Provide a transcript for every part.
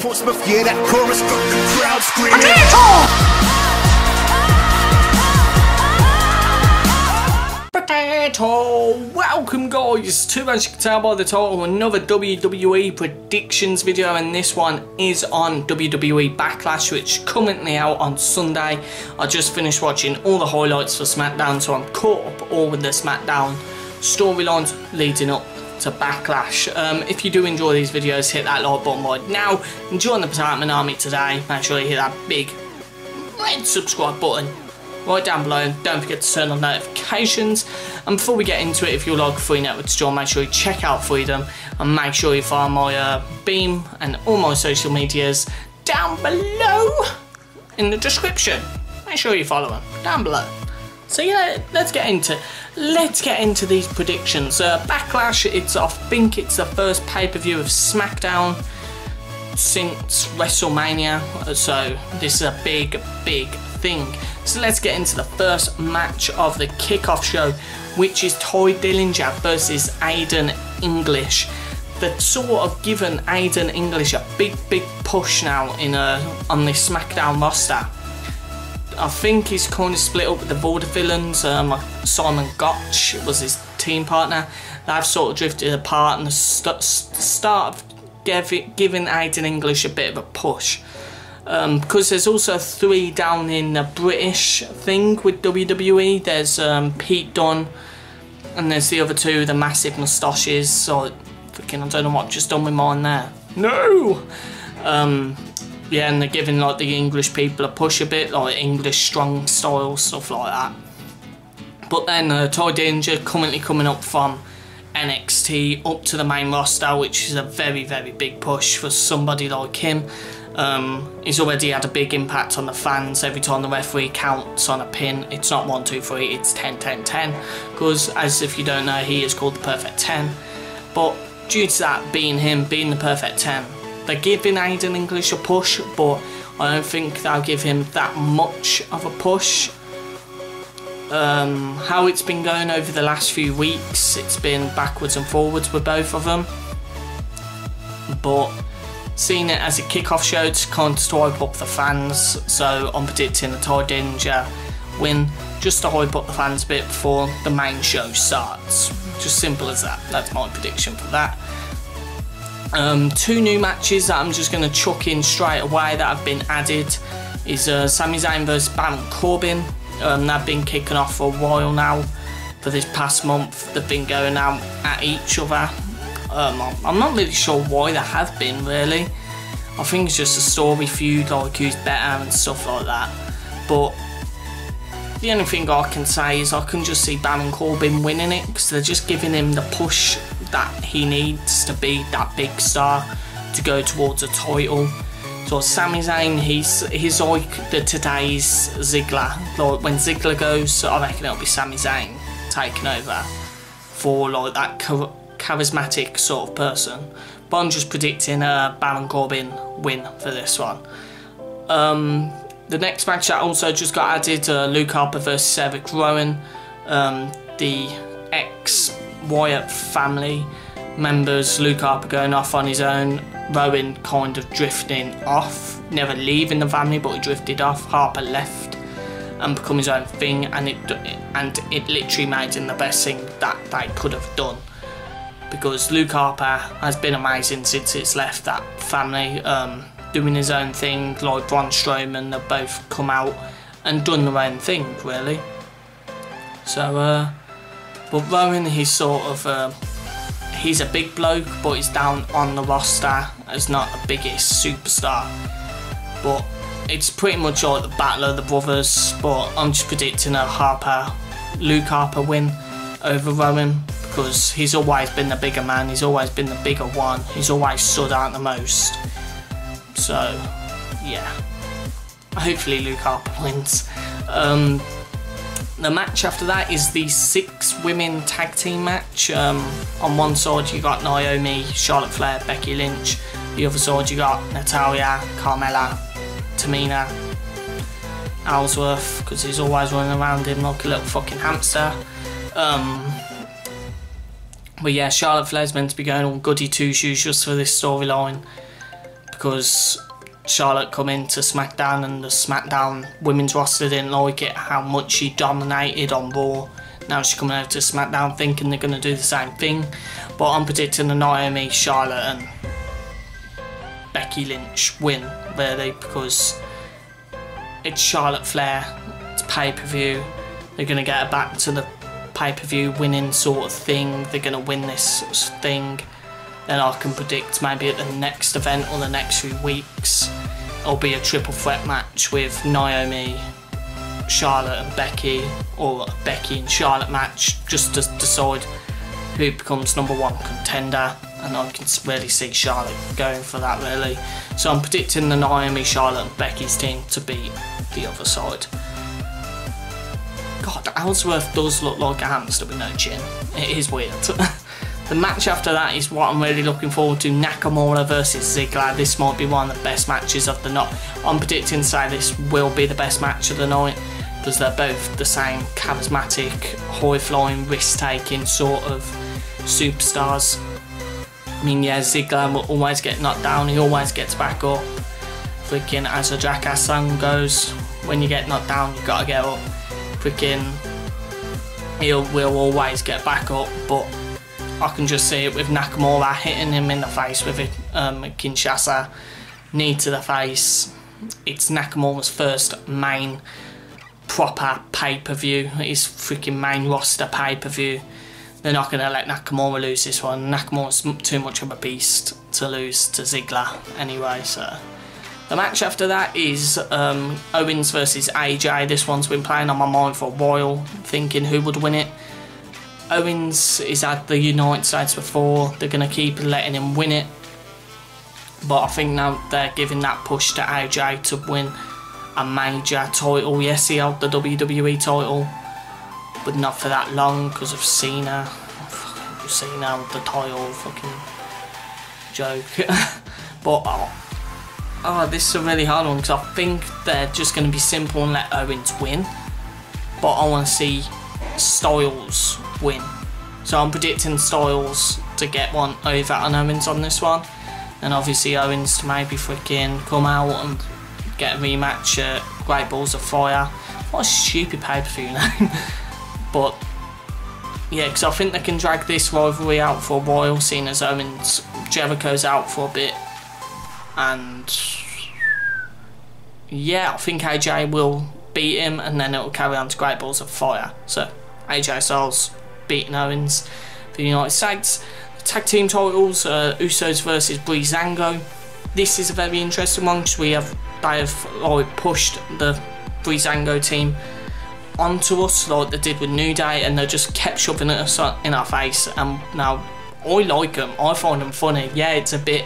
Portsmouth, yeah, that chorus got the crowd screaming. Potato! Welcome guys to, as you can tell by the title, another WWE predictions video, and this one is on WWE Backlash, which is currently out on Sunday. I just finished watching all the highlights for SmackDown, so I'm caught up all with the SmackDown storylines leading up to Backlash. If you do enjoy these videos, hit that like button right now and join the Potato Army today. Make sure you hit that big red subscribe button right down below, and don't forget to turn on notifications. And before we get into it, if you like Free Network to join, make sure you check out Freedom and make sure you follow my Beam and all my social medias down below in the description. Make sure you follow them down below. So yeah, let's get into these predictions. Backlash, I think it's the first pay-per-view of SmackDown since WrestleMania, so this is a big thing. So let's get into the first match of the kickoff show, which is Dillinger versus Aiden English. They've sort of given Aiden English a big push now on this SmackDown roster. I think he's kind of split up with the Vaudevillains. Simon Gotch was his team partner. They've sort of drifted apart, and the start of giving Aiden English a bit of a push. Because there's also 3 down in the British thing with WWE. There's Pete Dunne, and there's the other 2 with the massive moustaches. So freaking, I don't know what I've just done with mine there. No! Yeah, and they're giving like the English people a push a bit, like English strong style, stuff like that. But then Dillinger currently coming up from NXT up to the main roster, which is a very big push for somebody like him. He's already had a big impact on the fans. Every time the referee counts on a pin, it's not 1, 2, 3, it's 10, 10, 10. Because, as if you don't know, he is called the Perfect 10. But due to that being him, being the Perfect 10, they're giving Aiden English a push, but I don't think they'll give him that much of a push. How it's been going over the last few weeks, it's been backwards and forwards with both of them. But seeing it as a kickoff show, it's kind of to hype up the fans, so I'm predicting a Dillinger win, just to hype up the fans a bit before the main show starts. Just simple as that. That's my prediction for that. 2 new matches that I'm just going to chuck in straight away that have been added is Sami Zayn versus Baron Corbin. They've been kicking off for a while now. For this past month, they've been going out at each other. I'm not really sure why they have been, really. I think it's just a story feud, like who's better and stuff like that. But the only thing I can say is I can just see Baron Corbin winning it, because they're just giving him the push that he needs to be that big star to go towards a title. So Sami Zayn, he's like the today's Ziggler. Like when Ziggler goes, I reckon it'll be Sami Zayn taking over for like that charismatic sort of person. But I'm just predicting a Baron Corbin win for this one. The next match that also just got added, Luke Harper versus Eric Rowan. The ex-Wyatt family members, Luke Harper going off on his own, Rowan kind of drifting off, never leaving the family, but he drifted off. Harper left and become his own thing, and it literally made him the best thing that they could have done. Because Luke Harper has been amazing since it's left that family, doing his own thing. Like Braun Strowman, they've both come out and done their own thing, really. So, but Rowan, he's sort of, he's a big bloke, but he's down on the roster as not the biggest superstar. But it's pretty much like the battle of the brothers, but I'm just predicting a Luke Harper win over Rowan, because he's always been the bigger man, he's always been the bigger one, he's always stood out the most. So, yeah, hopefully Luke Harper wins. The match after that is the 6 women tag team match. On one side you got Naomi, Charlotte Flair, Becky Lynch. The other side you got Natalya, Carmella, Tamina, Ellsworth, because he's always running around him like a little fucking hamster. But yeah, Charlotte Flair's meant to be going all goody two shoes just for this storyline, because Charlotte come into SmackDown and the SmackDown women's roster didn't like it, how much she dominated on Raw. Now she's coming over to SmackDown thinking they're going to do the same thing. But I'm predicting the Naomi, Charlotte and Becky Lynch win, really, because it's Charlotte Flair, it's pay-per-view, they're going to get her back to the pay-per-view winning sort of thing, they're going to win this thing. Then I can predict maybe at the next event or the next few weeks it'll be a triple threat match with Naomi, Charlotte and Becky, or a Becky and Charlotte match, just to decide who becomes #1 contender, and I can really see Charlotte going for that, really. So I'm predicting the Naomi, Charlotte and Becky's team to beat the other side. God, Ellsworth does look like a hamster with no chin. It is weird. The match after that is what I'm really looking forward to, Nakamura versus Ziggler. This might be one of the best matches of the night. I'm predicting, say, this will be the best match of the night, because they're both the same charismatic, high-flying, risk-taking sort of superstars. I mean, yeah, Ziggler will always get knocked down, he always gets back up. Freaking, as a Jackass song goes, when you get knocked down, you gotta get up. Freaking, will always get back up, but I can just see it with Nakamura hitting him in the face with a Kinshasa knee to the face. It's Nakamura's first main proper pay-per-view, his freaking main roster pay-per-view. They're not going to let Nakamura lose this one. Nakamura's too much of a beast to lose to Ziggler anyway, so. The match after that is Owens versus AJ. This one's been playing on my mind for a while, thinking who would win it. Owens is at the United States before, they're going to keep letting him win it. But I think now they're giving that push to AJ to win a major title. Yes, he held the WWE title, but not for that long because of Cena. Cena with the title, fucking joke. But this is a really hard one, because I think they're just going to be simple and let Owens win. But I want to see Styles win. So I'm predicting Styles to get one over on Owens on this one. And obviously Owens to maybe freaking come out and get a rematch at Great Balls of Fire. What a stupid pay-per-view name. But yeah, because I think they can drag this rivalry out for a while, seeing as Jericho's out for a bit. And yeah, I think AJ will beat him, and then it'll carry on to Great Balls of Fire. So AJ Styles beating Owens for the United States. The tag team titles, Usos versus Xango. This is a very interesting one, because they have pushed the Xango team onto us like they did with New Day, and they just kept shoving it in our face. And now I like them, I find them funny. Yeah, it's a bit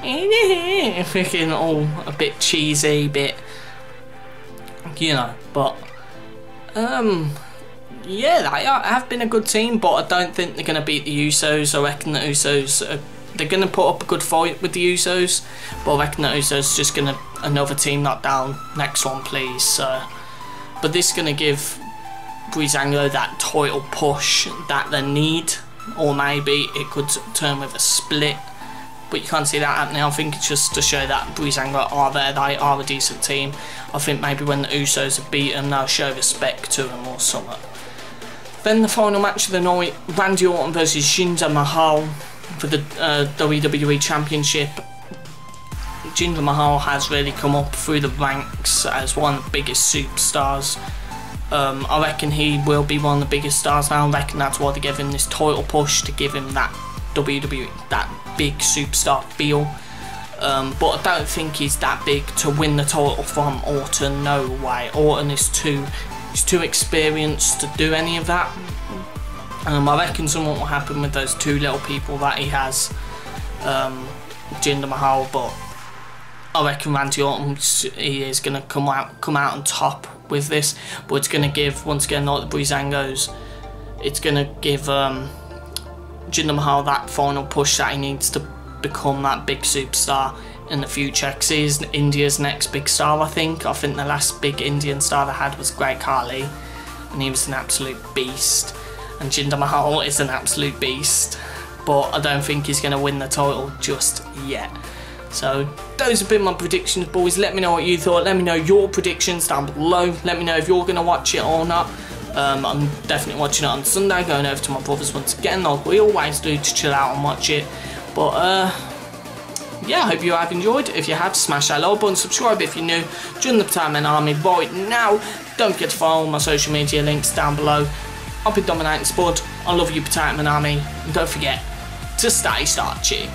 freaking all a bit cheesy, bit, you know, but yeah, they have been a good team, but I don't think they're going to beat the Usos. I reckon the Usos they're going to put up a good fight with the Usos, but I reckon the Usos just going to another team knocked down. Next one, please. So, but this is going to give Breezango that title push that they need, or maybe it could turn with a split. But you can't see that happening. I think it's just to show that Breezango are there, they are a decent team. I think maybe when the Usos have beaten, they'll show respect to them or something. Then the final match of the night, Randy Orton versus Jinder Mahal for the WWE Championship. Jinder Mahal has really come up through the ranks as one of the biggest superstars. I reckon he will be one of the biggest stars now. I reckon that's why they give him this title push, to give him that WWE, that big superstar feel. But I don't think he's that big to win the title from Orton. No way. Orton is too experienced to do any of that. I reckon something will happen with those two little people that he has, Jinder Mahal. But I reckon Randy Orton, he is going to come out on top with this. But it's going to give, once again, like the Breezangos, it's going to give Jinder Mahal that final push that he needs to become that big superstar in the future, because he is India's next big star. I think the last big Indian star they had was Great Khali, and he was an absolute beast, and Jinder Mahal is an absolute beast, but I don't think he's going to win the title just yet. So those have been my predictions, boys. Let me know what you thought. Let me know your predictions down below. Let me know if you're going to watch it or not. I'm definitely watching it on Sunday, going over to my brother's once again, like we always do, to chill out and watch it. But yeah, I hope you have enjoyed. If you have, smash that like button, subscribe if you're new, join the Potato Man Army right now. Don't forget to follow all my social media links down below. I've been dominating Spud. I love you, Potato Man Army, and don't forget to stay starchy.